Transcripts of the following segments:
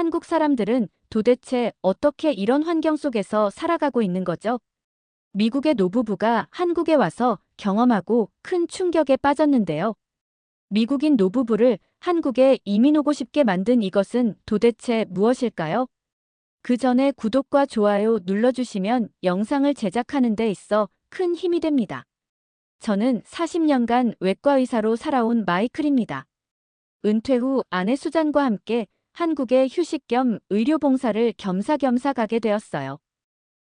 한국 사람들은 도대체 어떻게 이런 환경 속에서 살아가고 있는 거죠? 미국의 노부부가 한국에 와서 경험하고 큰 충격에 빠졌는데요. 미국인 노부부를 한국에 이민 오고 싶게 만든 이것은 도대체 무엇일까요? 그 전에 구독과 좋아요 눌러주시면 영상을 제작하는 데 있어 큰 힘이 됩니다. 저는 40년간 외과 의사로 살아온 마이클입니다. 은퇴 후 아내 수잔과 함께 한국에 휴식 겸 의료 봉사를 겸사겸사 가게 되었어요.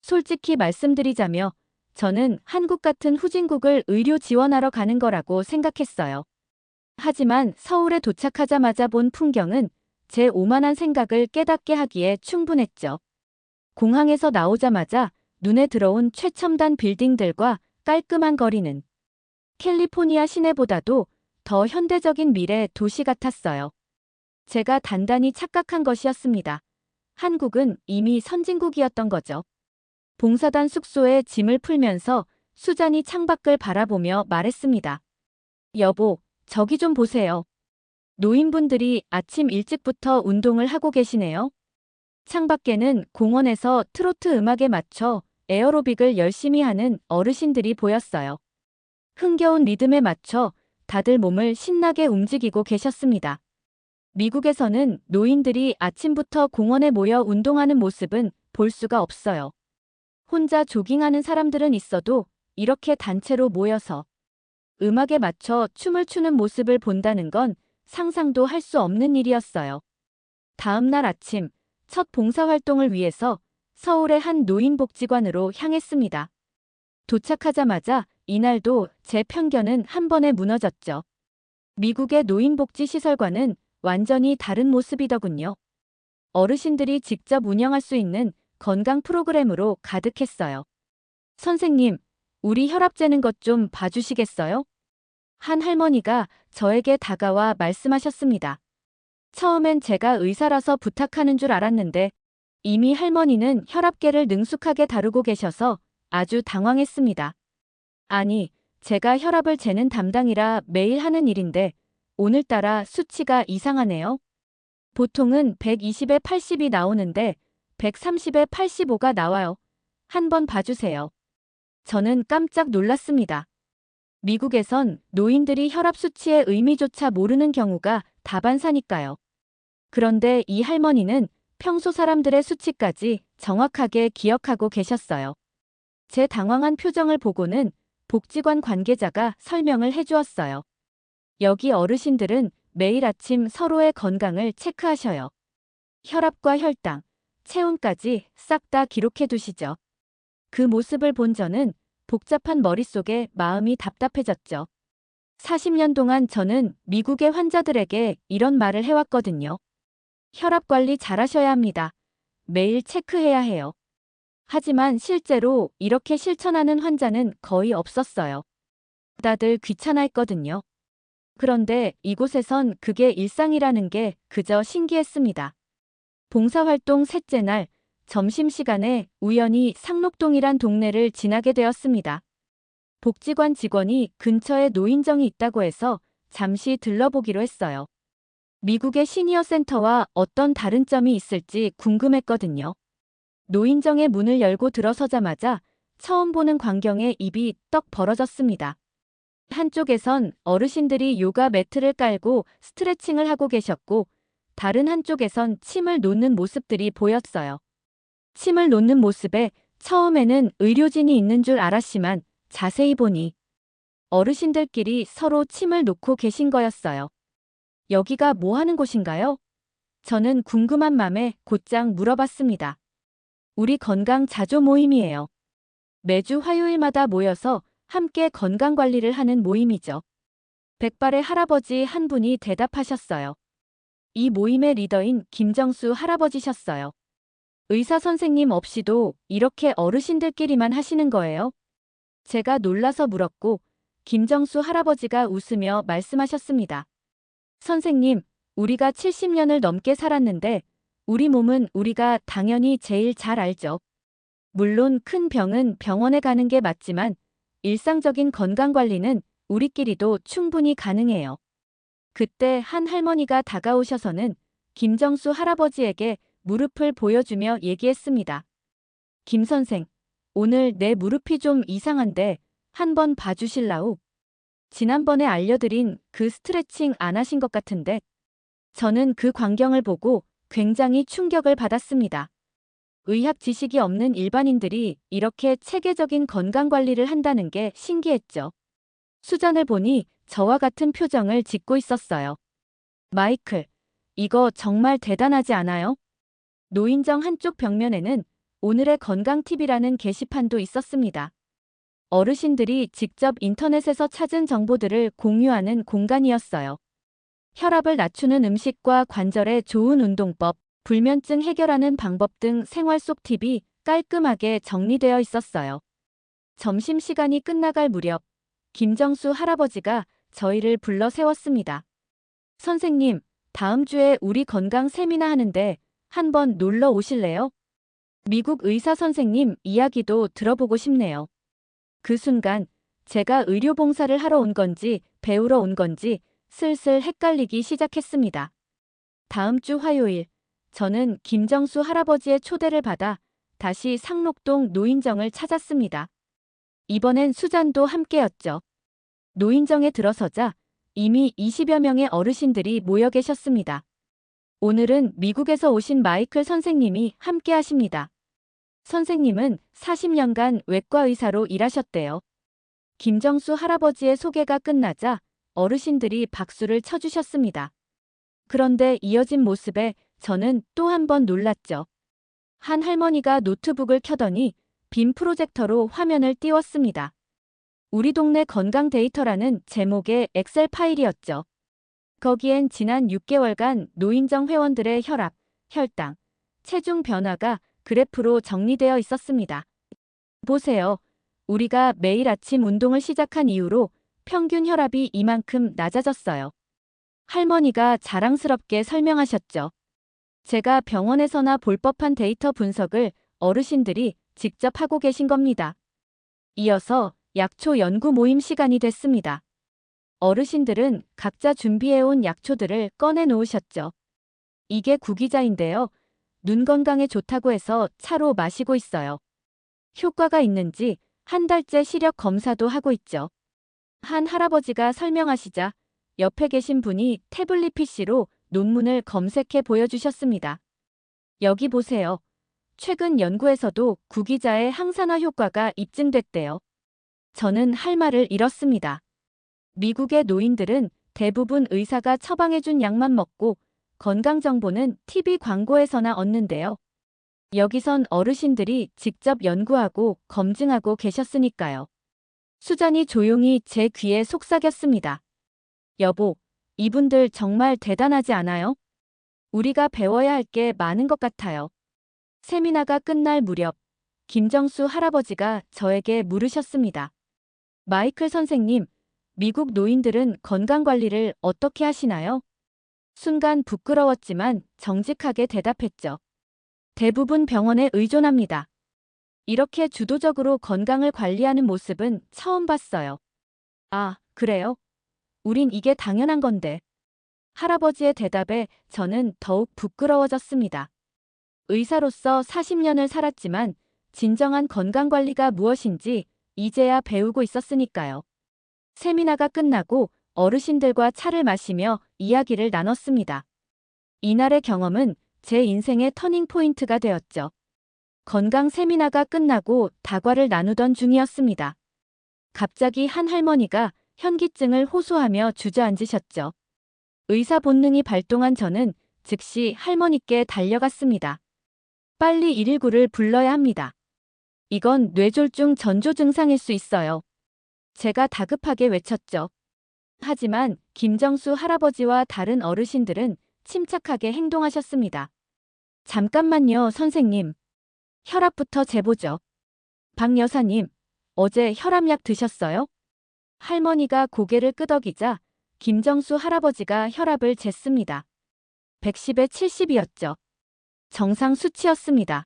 솔직히 말씀드리자며 저는 한국 같은 후진국을 의료 지원하러 가는 거라고 생각했어요. 하지만 서울에 도착하자마자 본 풍경은 제 오만한 생각을 깨닫게 하기에 충분했죠. 공항에서 나오자마자 눈에 들어온 최첨단 빌딩들과 깔끔한 거리는 캘리포니아 시내보다도 더 현대적인 미래 도시 같았어요. 제가 단단히 착각한 것이었습니다. 한국은 이미 선진국이었던 거죠. 봉사단 숙소에 짐을 풀면서 수잔이 창밖을 바라보며 말했습니다. 여보, 저기 좀 보세요. 노인분들이 아침 일찍부터 운동을 하고 계시네요. 창밖에는 공원에서 트로트 음악에 맞춰 에어로빅을 열심히 하는 어르신들이 보였어요. 흥겨운 리듬에 맞춰 다들 몸을 신나게 움직이고 계셨습니다. 미국에서는 노인들이 아침부터 공원에 모여 운동하는 모습은 볼 수가 없어요. 혼자 조깅하는 사람들은 있어도 이렇게 단체로 모여서 음악에 맞춰 춤을 추는 모습을 본다는 건 상상도 할 수 없는 일이었어요. 다음 날 아침, 첫 봉사활동을 위해서 서울의 한 노인복지관으로 향했습니다. 도착하자마자 이날도 제 편견은 한 번에 무너졌죠. 미국의 노인복지시설과는 완전히 다른 모습이더군요. 어르신들이 직접 운영할 수 있는 건강 프로그램으로 가득했어요. 선생님, 우리 혈압 재는 것 좀 봐주시겠어요? 한 할머니가 저에게 다가와 말씀하셨습니다. 처음엔 제가 의사라서 부탁하는 줄 알았는데 이미 할머니는 혈압계를 능숙하게 다루고 계셔서 아주 당황했습니다. 아니, 제가 혈압을 재는 담당이라 매일 하는 일인데 오늘따라 수치가 이상하네요. 보통은 120에 80이 나오는데 130에 85가 나와요. 한번 봐주세요. 저는 깜짝 놀랐습니다. 미국에선 노인들이 혈압 수치의 의미조차 모르는 경우가 다반사니까요. 그런데 이 할머니는 평소 사람들의 수치까지 정확하게 기억하고 계셨어요. 제 당황한 표정을 보고는 복지관 관계자가 설명을 해주었어요. 여기 어르신들은 매일 아침 서로의 건강을 체크하셔요. 혈압과 혈당, 체온까지 싹 다 기록해 두시죠. 그 모습을 본 저는 복잡한 머릿속에 마음이 답답해졌죠. 40년 동안 저는 미국의 환자들에게 이런 말을 해왔거든요. 혈압 관리 잘하셔야 합니다. 매일 체크해야 해요. 하지만 실제로 이렇게 실천하는 환자는 거의 없었어요. 다들 귀찮아했거든요. 그런데 이곳에선 그게 일상이라는 게 그저 신기했습니다. 봉사활동 셋째 날, 점심시간에 우연히 상록동이란 동네를 지나게 되었습니다. 복지관 직원이 근처에 노인정이 있다고 해서 잠시 들러보기로 했어요. 미국의 시니어 센터와 어떤 다른 점이 있을지 궁금했거든요. 노인정의 문을 열고 들어서자마자 처음 보는 광경에 입이 떡 벌어졌습니다. 한쪽에선 어르신들이 요가 매트를 깔고 스트레칭을 하고 계셨고 다른 한쪽에선 침을 놓는 모습들이 보였어요. 침을 놓는 모습에 처음에는 의료진이 있는 줄 알았지만 자세히 보니 어르신들끼리 서로 침을 놓고 계신 거였어요. 여기가 뭐 하는 곳인가요? 저는 궁금한 맘에 곧장 물어봤습니다. 우리 건강 자조 모임이에요. 매주 화요일마다 모여서 함께 건강관리를 하는 모임이죠. 백발의 할아버지 한 분이 대답하셨어요. 이 모임의 리더인 김정수 할아버지셨어요. 의사 선생님 없이도 이렇게 어르신들끼리만 하시는 거예요? 제가 놀라서 물었고 김정수 할아버지가 웃으며 말씀하셨습니다. 선생님, 우리가 70년을 넘게 살았는데 우리 몸은 우리가 당연히 제일 잘 알죠. 물론 큰 병은 병원에 가는 게 맞지만 일상적인 건강관리는 우리끼리도 충분히 가능해요. 그때 한 할머니가 다가오셔서는 김정수 할아버지에게 무릎을 보여주며 얘기했습니다. 김 선생, 오늘 내 무릎이 좀 이상한데 한번 봐주실라우? 지난번에 알려드린 그 스트레칭 안 하신 것 같은데. 저는 그 광경을 보고 굉장히 충격을 받았습니다. 의학 지식이 없는 일반인들이 이렇게 체계적인 건강관리를 한다는 게 신기했죠. 수잔을 보니 저와 같은 표정을 짓고 있었어요. 마이클, 이거 정말 대단하지 않아요? 노인정 한쪽 벽면에는 오늘의 건강팁이라는 게시판도 있었습니다. 어르신들이 직접 인터넷에서 찾은 정보들을 공유하는 공간이었어요. 혈압을 낮추는 음식과 관절에 좋은 운동법, 불면증 해결하는 방법 등 생활 속 팁이 깔끔하게 정리되어 있었어요. 점심시간이 끝나갈 무렵, 김정수 할아버지가 저희를 불러 세웠습니다. 선생님, 다음 주에 우리 건강 세미나 하는데 한번 놀러 오실래요? 미국 의사 선생님 이야기도 들어보고 싶네요. 그 순간 제가 의료봉사를 하러 온 건지 배우러 온 건지 슬슬 헷갈리기 시작했습니다. 다음 주 화요일, 저는 김정수 할아버지의 초대를 받아 다시 상록동 노인정을 찾았습니다. 이번엔 수잔도 함께였죠. 노인정에 들어서자 이미 20여 명의 어르신들이 모여 계셨습니다. 오늘은 미국에서 오신 마이클 선생님이 함께 하십니다. 선생님은 40년간 외과 의사로 일하셨대요. 김정수 할아버지의 소개가 끝나자 어르신들이 박수를 쳐주셨습니다. 그런데 이어진 모습에 저는 또 한 번 놀랐죠. 한 할머니가 노트북을 켜더니 빔 프로젝터로 화면을 띄웠습니다. 우리 동네 건강 데이터라는 제목의 엑셀 파일이었죠. 거기엔 지난 6개월간 노인정 회원들의 혈압, 혈당, 체중 변화가 그래프로 정리되어 있었습니다. 보세요. 우리가 매일 아침 운동을 시작한 이후로 평균 혈압이 이만큼 낮아졌어요. 할머니가 자랑스럽게 설명하셨죠. 제가 병원에서나 볼 법한 데이터 분석을 어르신들이 직접 하고 계신 겁니다. 이어서 약초 연구 모임 시간이 됐습니다. 어르신들은 각자 준비해온 약초들을 꺼내 놓으셨죠. 이게 구기자인데요. 눈 건강에 좋다고 해서 차로 마시고 있어요. 효과가 있는지 한 달째 시력 검사도 하고 있죠. 한 할아버지가 설명하시자 옆에 계신 분이 태블릿 PC로 논문을 검색해 보여주셨습니다. 여기 보세요. 최근 연구에서도 구기자의 항산화 효과가 입증됐대요. 저는 할 말을 잃었습니다. 미국의 노인들은 대부분 의사가 처방해준 약만 먹고 건강 정보는 TV 광고에서나 얻는데요. 여기선 어르신들이 직접 연구하고 검증하고 계셨으니까요. 수잔이 조용히 제 귀에 속삭였습니다. 여보, 이분들 정말 대단하지 않아요? 우리가 배워야 할 게 많은 것 같아요. 세미나가 끝날 무렵, 김정수 할아버지가 저에게 물으셨습니다. 마이클 선생님, 미국 노인들은 건강관리를 어떻게 하시나요? 순간 부끄러웠지만 정직하게 대답했죠. 대부분 병원에 의존합니다. 이렇게 주도적으로 건강을 관리하는 모습은 처음 봤어요. 아, 그래요? 우린 이게 당연한 건데. 할아버지의 대답에 저는 더욱 부끄러워졌습니다. 의사로서 40년을 살았지만 진정한 건강관리가 무엇인지 이제야 배우고 있었으니까요. 세미나가 끝나고 어르신들과 차를 마시며 이야기를 나눴습니다. 이날의 경험은 제 인생의 터닝포인트가 되었죠. 건강 세미나가 끝나고 다과를 나누던 중이었습니다. 갑자기 한 할머니가 현기증을 호소하며 주저앉으셨죠. 의사 본능이 발동한 저는 즉시 할머니께 달려갔습니다. 빨리 119를 불러야 합니다. 이건 뇌졸중 전조 증상일 수 있어요. 제가 다급하게 외쳤죠. 하지만 김정수 할아버지와 다른 어르신들은 침착하게 행동하셨습니다. 잠깐만요, 선생님. 혈압부터 재보죠. 박 여사님, 어제 혈압약 드셨어요? 할머니가 고개를 끄덕이자 김정수 할아버지가 혈압을 쟀습니다. 110에 70이었죠. 정상 수치였습니다.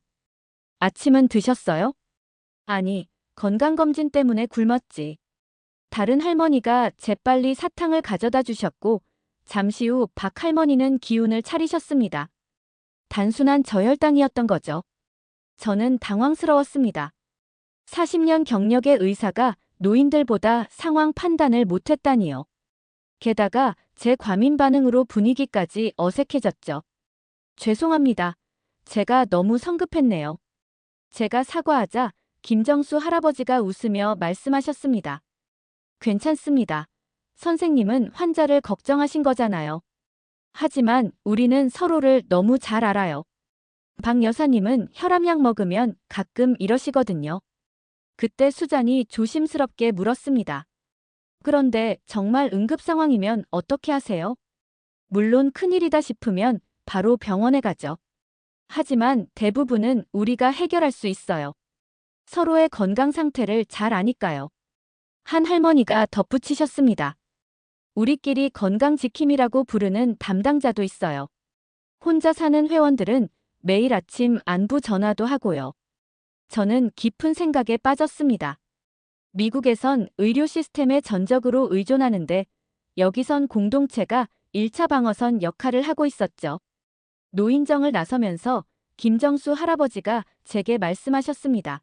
아침은 드셨어요? 아니, 건강검진 때문에 굶었지. 다른 할머니가 재빨리 사탕을 가져다 주셨고 잠시 후 박 할머니는 기운을 차리셨습니다. 단순한 저혈당이었던 거죠. 저는 당황스러웠습니다. 40년 경력의 의사가 노인들보다 상황 판단을 못했다니요. 게다가 제 과민 반응으로 분위기까지 어색해졌죠. 죄송합니다. 제가 너무 성급했네요. 제가 사과하자 김정수 할아버지가 웃으며 말씀하셨습니다. 괜찮습니다. 선생님은 환자를 걱정하신 거잖아요. 하지만 우리는 서로를 너무 잘 알아요. 박 여사님은 혈압약 먹으면 가끔 이러시거든요. 그때 수잔이 조심스럽게 물었습니다. 그런데 정말 응급 상황이면 어떻게 하세요? 물론 큰일이다 싶으면 바로 병원에 가죠. 하지만 대부분은 우리가 해결할 수 있어요. 서로의 건강 상태를 잘 아니까요. 한 할머니가 덧붙이셨습니다. 우리끼리 건강지킴이라고 부르는 담당자도 있어요. 혼자 사는 회원들은 매일 아침 안부 전화도 하고요. 저는 깊은 생각에 빠졌습니다. 미국에선 의료 시스템에 전적으로 의존하는데 여기선 공동체가 1차 방어선 역할을 하고 있었죠. 노인정을 나서면서 김정수 할아버지가 제게 말씀하셨습니다.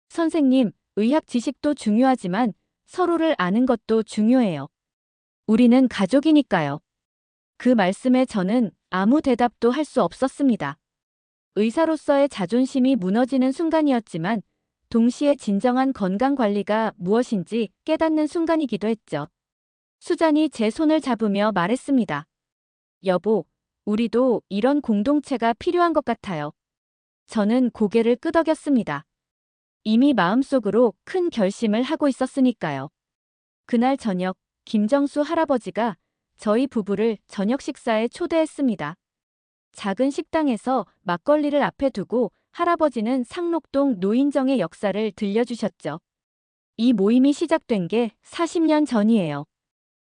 선생님, 의학 지식도 중요하지만 서로를 아는 것도 중요해요. 우리는 가족이니까요. 그 말씀에 저는 아무 대답도 할 수 없었습니다. 의사로서의 자존심이 무너지는 순간이었지만 동시에 진정한 건강관리가 무엇인지 깨닫는 순간이기도 했죠. 수잔이 제 손을 잡으며 말했습니다. 여보, 우리도 이런 공동체가 필요한 것 같아요. 저는 고개를 끄덕였습니다. 이미 마음속으로 큰 결심을 하고 있었으니까요. 그날 저녁, 김정수 할아버지가 저희 부부를 저녁 식사에 초대했습니다. 작은 식당에서 막걸리를 앞에 두고 할아버지는 상록동 노인정의 역사를 들려주셨죠. 이 모임이 시작된 게 40년 전이에요.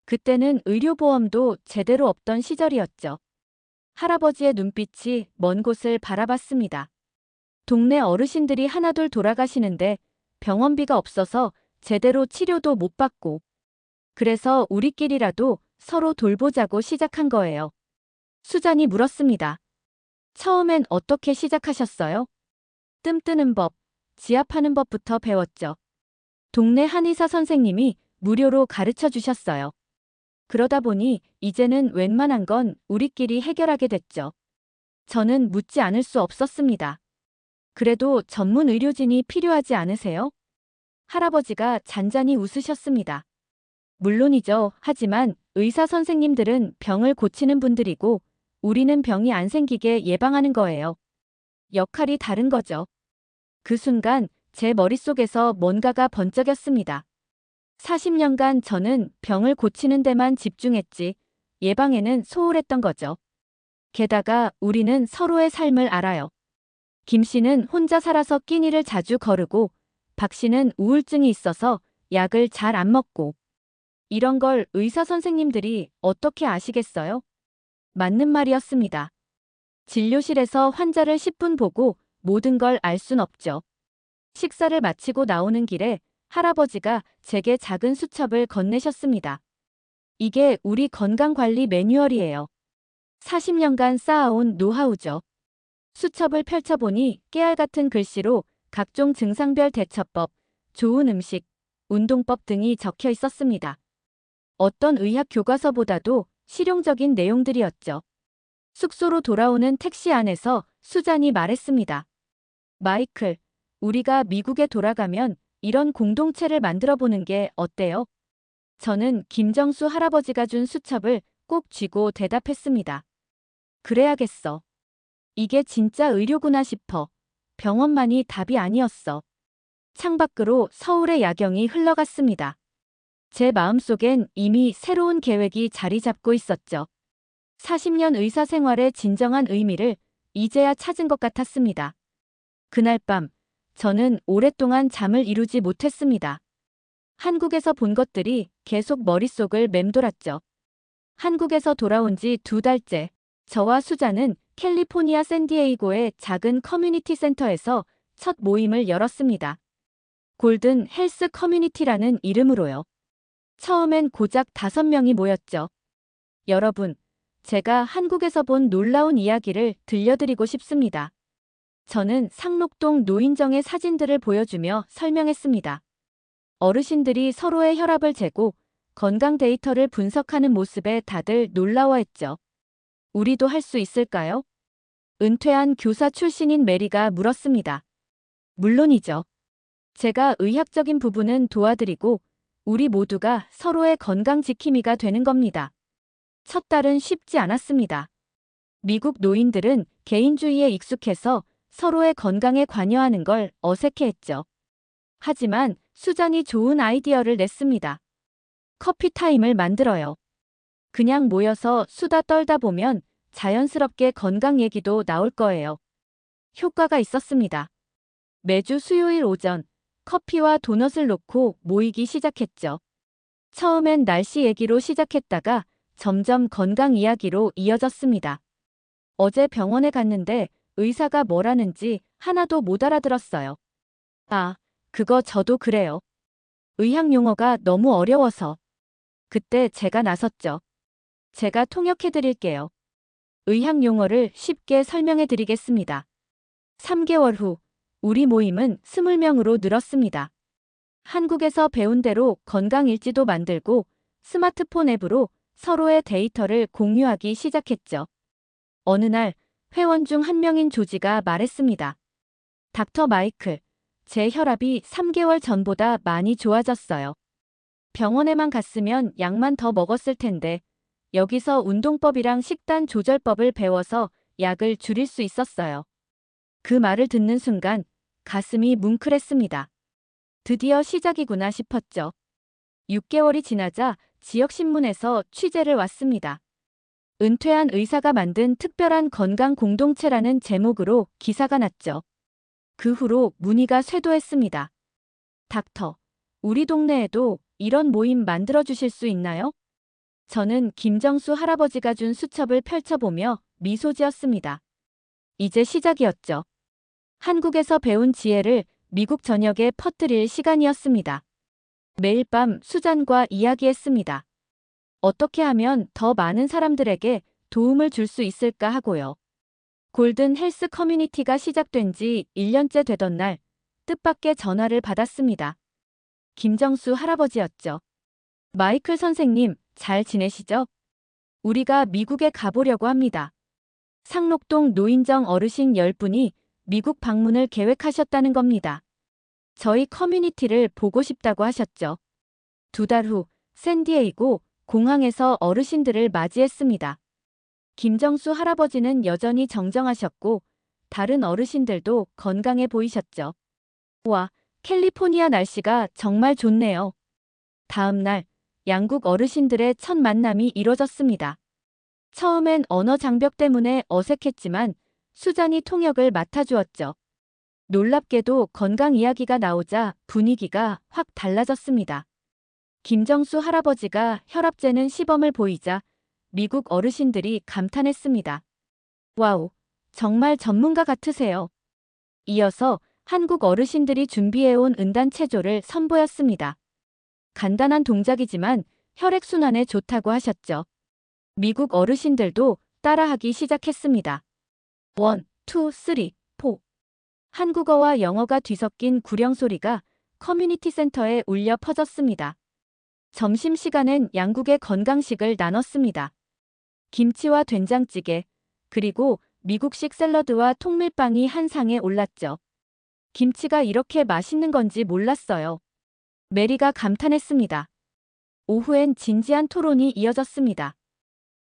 그때는 의료보험도 제대로 없던 시절이었죠. 할아버지의 눈빛이 먼 곳을 바라봤습니다. 동네 어르신들이 하나둘 돌아가시는데 병원비가 없어서 제대로 치료도 못 받고 그래서 우리끼리라도 서로 돌보자고 시작한 거예요. 수잔이 물었습니다. 처음엔 어떻게 시작하셨어요? 뜸 뜨는 법, 지압하는 법부터 배웠죠. 동네 한의사 선생님이 무료로 가르쳐 주셨어요. 그러다 보니 이제는 웬만한 건 우리끼리 해결하게 됐죠. 저는 묻지 않을 수 없었습니다. 그래도 전문 의료진이 필요하지 않으세요? 할아버지가 잔잔히 웃으셨습니다. 물론이죠. 하지만 의사 선생님들은 병을 고치는 분들이고 우리는 병이 안 생기게 예방하는 거예요. 역할이 다른 거죠. 그 순간 제 머릿속에서 뭔가가 번쩍였습니다. 40년간 저는 병을 고치는 데만 집중했지 예방에는 소홀했던 거죠. 게다가 우리는 서로의 삶을 알아요. 김 씨는 혼자 살아서 끼니를 자주 거르고 박 씨는 우울증이 있어서 약을 잘 안 먹고 이런 걸 의사 선생님들이 어떻게 아시겠어요? 맞는 말이었습니다. 진료실에서 환자를 10분 보고 모든 걸 알 순 없죠. 식사를 마치고 나오는 길에 할아버지가 제게 작은 수첩을 건네셨습니다. 이게 우리 건강관리 매뉴얼이에요. 40년간 쌓아온 노하우죠. 수첩을 펼쳐보니 깨알 같은 글씨로 각종 증상별 대처법, 좋은 음식, 운동법 등이 적혀 있었습니다. 어떤 의학 교과서보다도 실용적인 내용들이었죠. 숙소로 돌아오는 택시 안에서 수잔이 말했습니다. 마이클, 우리가 미국에 돌아가면 이런 공동체를 만들어 보는 게 어때요? 저는 김정수 할아버지가 준 수첩을 꼭 쥐고 대답했습니다. 그래야겠어. 이게 진짜 의료구나 싶어. 병원만이 답이 아니었어. 창밖으로 서울의 야경이 흘러갔습니다. 제 마음속엔 이미 새로운 계획이 자리 잡고 있었죠. 40년 의사 생활의 진정한 의미를 이제야 찾은 것 같았습니다. 그날 밤, 저는 오랫동안 잠을 이루지 못했습니다. 한국에서 본 것들이 계속 머릿속을 맴돌았죠. 한국에서 돌아온 지 2달째, 저와 수잔은 캘리포니아 샌디에이고의 작은 커뮤니티 센터에서 첫 모임을 열었습니다. 골든 헬스 커뮤니티라는 이름으로요. 처음엔 고작 5명이 모였죠. 여러분, 제가 한국에서 본 놀라운 이야기를 들려드리고 싶습니다. 저는 상록동 노인정의 사진들을 보여주며 설명했습니다. 어르신들이 서로의 혈압을 재고 건강 데이터를 분석하는 모습에 다들 놀라워했죠. 우리도 할 수 있을까요? 은퇴한 교사 출신인 메리가 물었습니다. 물론이죠. 제가 의학적인 부분은 도와드리고 우리 모두가 서로의 건강 지킴이가 되는 겁니다. 첫 달은 쉽지 않았습니다. 미국 노인들은 개인주의에 익숙해서 서로의 건강에 관여하는 걸 어색해했죠. 하지만 수잔이 좋은 아이디어를 냈습니다. 커피 타임을 만들어요. 그냥 모여서 수다 떨다 보면 자연스럽게 건강 얘기도 나올 거예요. 효과가 있었습니다. 매주 수요일 오전 커피와 도넛을 놓고 모이기 시작했죠. 처음엔 날씨 얘기로 시작했다가 점점 건강 이야기로 이어졌습니다. 어제 병원에 갔는데 의사가 뭐라는지 하나도 못 알아들었어요. 아, 그거 저도 그래요. 의학 용어가 너무 어려워서. 그때 제가 나섰죠. 제가 통역해 드릴게요. 의학 용어를 쉽게 설명해 드리겠습니다. 3개월 후, 우리 모임은 20명으로 늘었습니다. 한국에서 배운 대로 건강일지도 만들고 스마트폰 앱으로 서로의 데이터를 공유하기 시작했죠. 어느 날 회원 중 한 명인 조지가 말했습니다. 닥터 마이클, 제 혈압이 3개월 전보다 많이 좋아졌어요. 병원에만 갔으면 약만 더 먹었을 텐데 여기서 운동법이랑 식단 조절법을 배워서 약을 줄일 수 있었어요. 그 말을 듣는 순간 가슴이 뭉클했습니다. 드디어 시작이구나 싶었죠. 6개월이 지나자 지역신문에서 취재를 왔습니다. 은퇴한 의사가 만든 특별한 건강 공동체라는 제목으로 기사가 났죠. 그 후로 문의가 쇄도했습니다. 닥터, 우리 동네에도 이런 모임 만들어주실 수 있나요? 저는 김정수 할아버지가 준 수첩을 펼쳐보며 미소 지었습니다. 이제 시작이었죠. 한국에서 배운 지혜를 미국 전역에 퍼뜨릴 시간이었습니다. 매일 밤 수잔과 이야기했습니다. 어떻게 하면 더 많은 사람들에게 도움을 줄 수 있을까 하고요. 골든 헬스 커뮤니티가 시작된 지 1년째 되던 날 뜻밖의 전화를 받았습니다. 김정수 할아버지였죠. 마이클 선생님, 잘 지내시죠? 우리가 미국에 가보려고 합니다. 상록동 노인정 어르신 10분이 미국 방문을 계획하셨다는 겁니다. 저희 커뮤니티를 보고 싶다고 하셨죠. 2달 후 샌디에이고 공항에서 어르신들을 맞이했습니다. 김정수 할아버지는 여전히 정정하셨고 다른 어르신들도 건강해 보이셨죠. 와, 캘리포니아 날씨가 정말 좋네요. 다음 날 양국 어르신들의 첫 만남이 이뤄졌습니다. 처음엔 언어 장벽 때문에 어색했지만 수잔이 통역을 맡아주었죠. 놀랍게도 건강 이야기가 나오자 분위기가 확 달라졌습니다. 김정수 할아버지가 혈압 재는 시범을 보이자 미국 어르신들이 감탄했습니다. 와우, 정말 전문가 같으세요. 이어서 한국 어르신들이 준비해온 은단 체조를 선보였습니다. 간단한 동작이지만 혈액순환에 좋다고 하셨죠. 미국 어르신들도 따라하기 시작했습니다. 1, 2, 3, 4. 한국어와 영어가 뒤섞인 구령소리가 커뮤니티 센터에 울려 퍼졌습니다. 점심시간엔 양국의 건강식을 나눴습니다. 김치와 된장찌개, 그리고 미국식 샐러드와 통밀빵이 한 상에 올랐죠. 김치가 이렇게 맛있는 건지 몰랐어요. 메리가 감탄했습니다. 오후엔 진지한 토론이 이어졌습니다.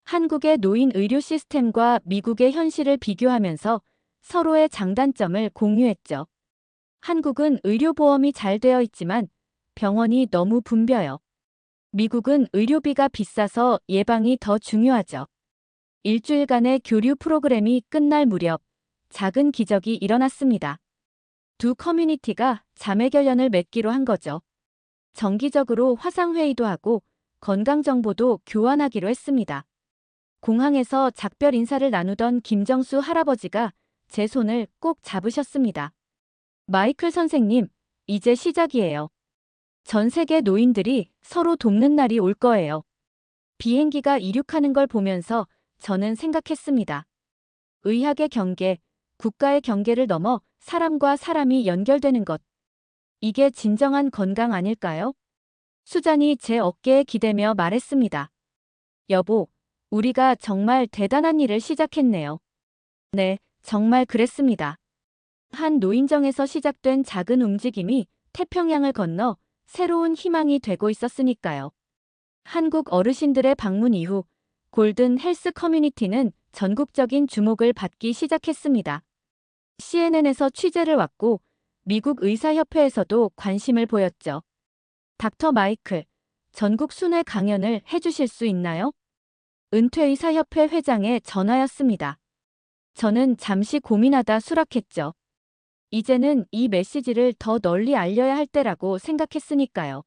한국의 노인 의료 시스템과 미국의 현실을 비교하면서 서로의 장단점을 공유했죠. 한국은 의료보험이 잘 되어 있지만 병원이 너무 붐벼요. 미국은 의료비가 비싸서 예방이 더 중요하죠. 일주일간의 교류 프로그램이 끝날 무렵 작은 기적이 일어났습니다. 두 커뮤니티가 자매결연을 맺기로 한 거죠. 정기적으로 화상회의도 하고 건강정보도 교환하기로 했습니다. 공항에서 작별 인사를 나누던 김정수 할아버지가 제 손을 꼭 잡으셨습니다. 마이클 선생님, 이제 시작이에요. 전 세계 노인들이 서로 돕는 날이 올 거예요. 비행기가 이륙하는 걸 보면서 저는 생각했습니다. 의학의 경계, 국가의 경계를 넘어 사람과 사람이 연결되는 것. 이게 진정한 건강 아닐까요? 수잔이 제 어깨에 기대며 말했습니다. 여보, 우리가 정말 대단한 일을 시작했네요. 네, 정말 그랬습니다. 한 노인정에서 시작된 작은 움직임이 태평양을 건너 새로운 희망이 되고 있었으니까요. 한국 어르신들의 방문 이후 골든 헬스 커뮤니티는 전국적인 주목을 받기 시작했습니다. CNN에서 취재를 왔고 미국 의사협회에서도 관심을 보였죠. 닥터 마이클, 전국 순회 강연을 해주실 수 있나요? 은퇴의사협회 회장에 전화였습니다. 저는 잠시 고민하다 수락했죠. 이제는 이 메시지를 더 널리 알려야 할 때라고 생각했으니까요.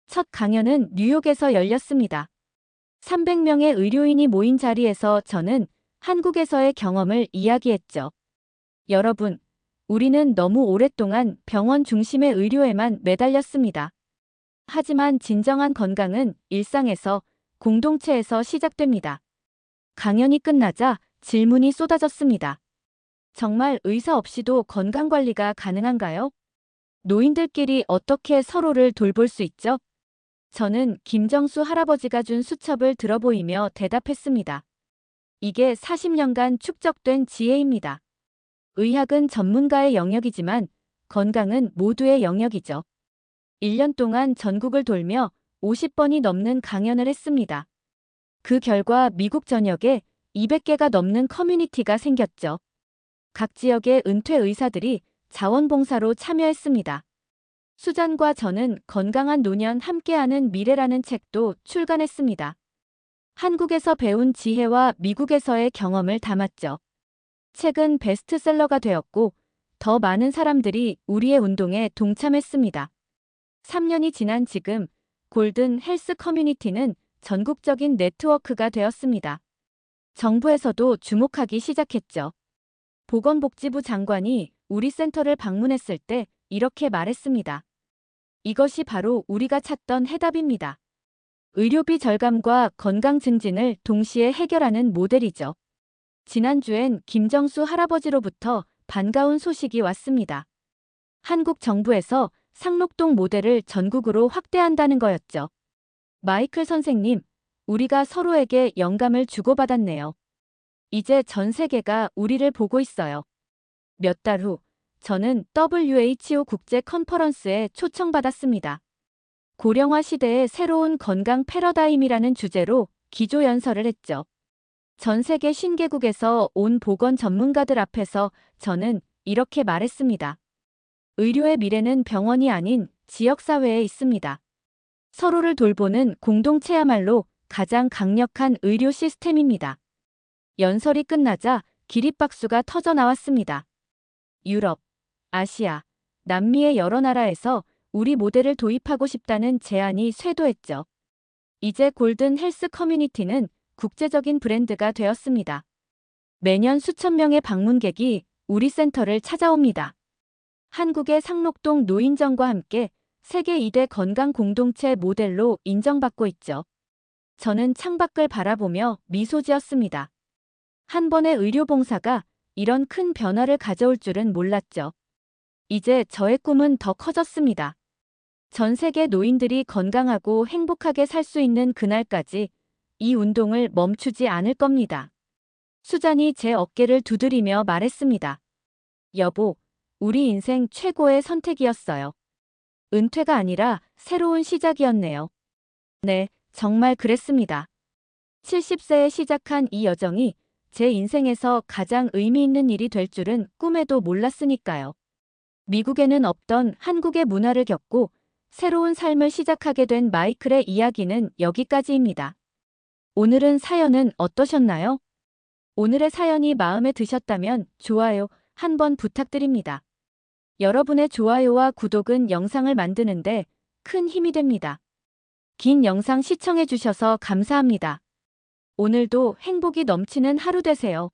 첫 강연은 뉴욕에서 열렸습니다. 300명의 의료인이 모인 자리에서 저는 한국에서의 경험을 이야기했죠. 여러분, 우리는 너무 오랫동안 병원 중심의 의료에만 매달렸습니다. 하지만 진정한 건강은 일상에서, 공동체에서 시작됩니다. 강연이 끝나자 질문이 쏟아졌습니다. 정말 의사 없이도 건강관리가 가능한가요? 노인들끼리 어떻게 서로를 돌볼 수 있죠? 저는 김정수 할아버지가 준 수첩을 들어보이며 대답했습니다. 이게 40년간 축적된 지혜입니다. 의학은 전문가의 영역이지만 건강은 모두의 영역이죠. 1년 동안 전국을 돌며 50번이 넘는 강연을 했습니다. 그 결과 미국 전역에 200개가 넘는 커뮤니티가 생겼죠. 각 지역의 은퇴 의사들이 자원봉사로 참여했습니다. 수잔과 저는 건강한 노년 함께하는 미래라는 책도 출간했습니다. 한국에서 배운 지혜와 미국에서의 경험을 담았죠. 책은 베스트셀러가 되었고 더 많은 사람들이 우리의 운동에 동참했습니다. 3년이 지난 지금 골든 헬스 커뮤니티는 전국적인 네트워크가 되었습니다. 정부에서도 주목하기 시작했죠. 보건복지부 장관이 우리 센터를 방문했을 때 이렇게 말했습니다. 이것이 바로 우리가 찾던 해답입니다. 의료비 절감과 건강 증진을 동시에 해결하는 모델이죠. 지난주엔 김정수 할아버지로부터 반가운 소식이 왔습니다. 한국 정부에서 상록동 모델을 전국으로 확대한다는 거였죠. 마이클 선생님, 우리가 서로에게 영감을 주고받았네요. 이제 전 세계가 우리를 보고 있어요. 몇 달 후, 저는 WHO 국제 컨퍼런스에 초청받았습니다. 고령화 시대의 새로운 건강 패러다임이라는 주제로 기조 연설을 했죠. 전 세계 50개국에서 온 보건 전문가들 앞에서 저는 이렇게 말했습니다. 의료의 미래는 병원이 아닌 지역사회에 있습니다. 서로를 돌보는 공동체야말로 가장 강력한 의료 시스템입니다. 연설이 끝나자 기립박수가 터져 나왔습니다. 유럽, 아시아, 남미의 여러 나라에서 우리 모델을 도입하고 싶다는 제안이 쇄도했죠. 이제 골든 헬스 커뮤니티는 국제적인 브랜드가 되었습니다. 매년 수천 명의 방문객이 우리 센터를 찾아옵니다. 한국의 상록동 노인정과 함께 세계 2대 건강 공동체 모델로 인정받고 있죠. 저는 창밖을 바라보며 미소 지었습니다. 한 번의 의료봉사가 이런 큰 변화를 가져올 줄은 몰랐죠. 이제 저의 꿈은 더 커졌습니다. 전 세계 노인들이 건강하고 행복하게 살 수 있는 그날까지 이 운동을 멈추지 않을 겁니다. 수잔이 제 어깨를 두드리며 말했습니다. 여보, 우리 인생 최고의 선택이었어요. 은퇴가 아니라 새로운 시작이었네요. 네, 정말 그랬습니다. 70세에 시작한 이 여정이 제 인생에서 가장 의미 있는 일이 될 줄은 꿈에도 몰랐으니까요. 미국에는 없던 한국의 문화를 겪고 새로운 삶을 시작하게 된 마이클의 이야기는 여기까지입니다. 오늘은 사연은 어떠셨나요? 오늘의 사연이 마음에 드셨다면 좋아요 한번 부탁드립니다. 여러분의 좋아요와 구독은 영상을 만드는데 큰 힘이 됩니다. 긴 영상 시청해 주셔서 감사합니다. 오늘도 행복이 넘치는 하루 되세요.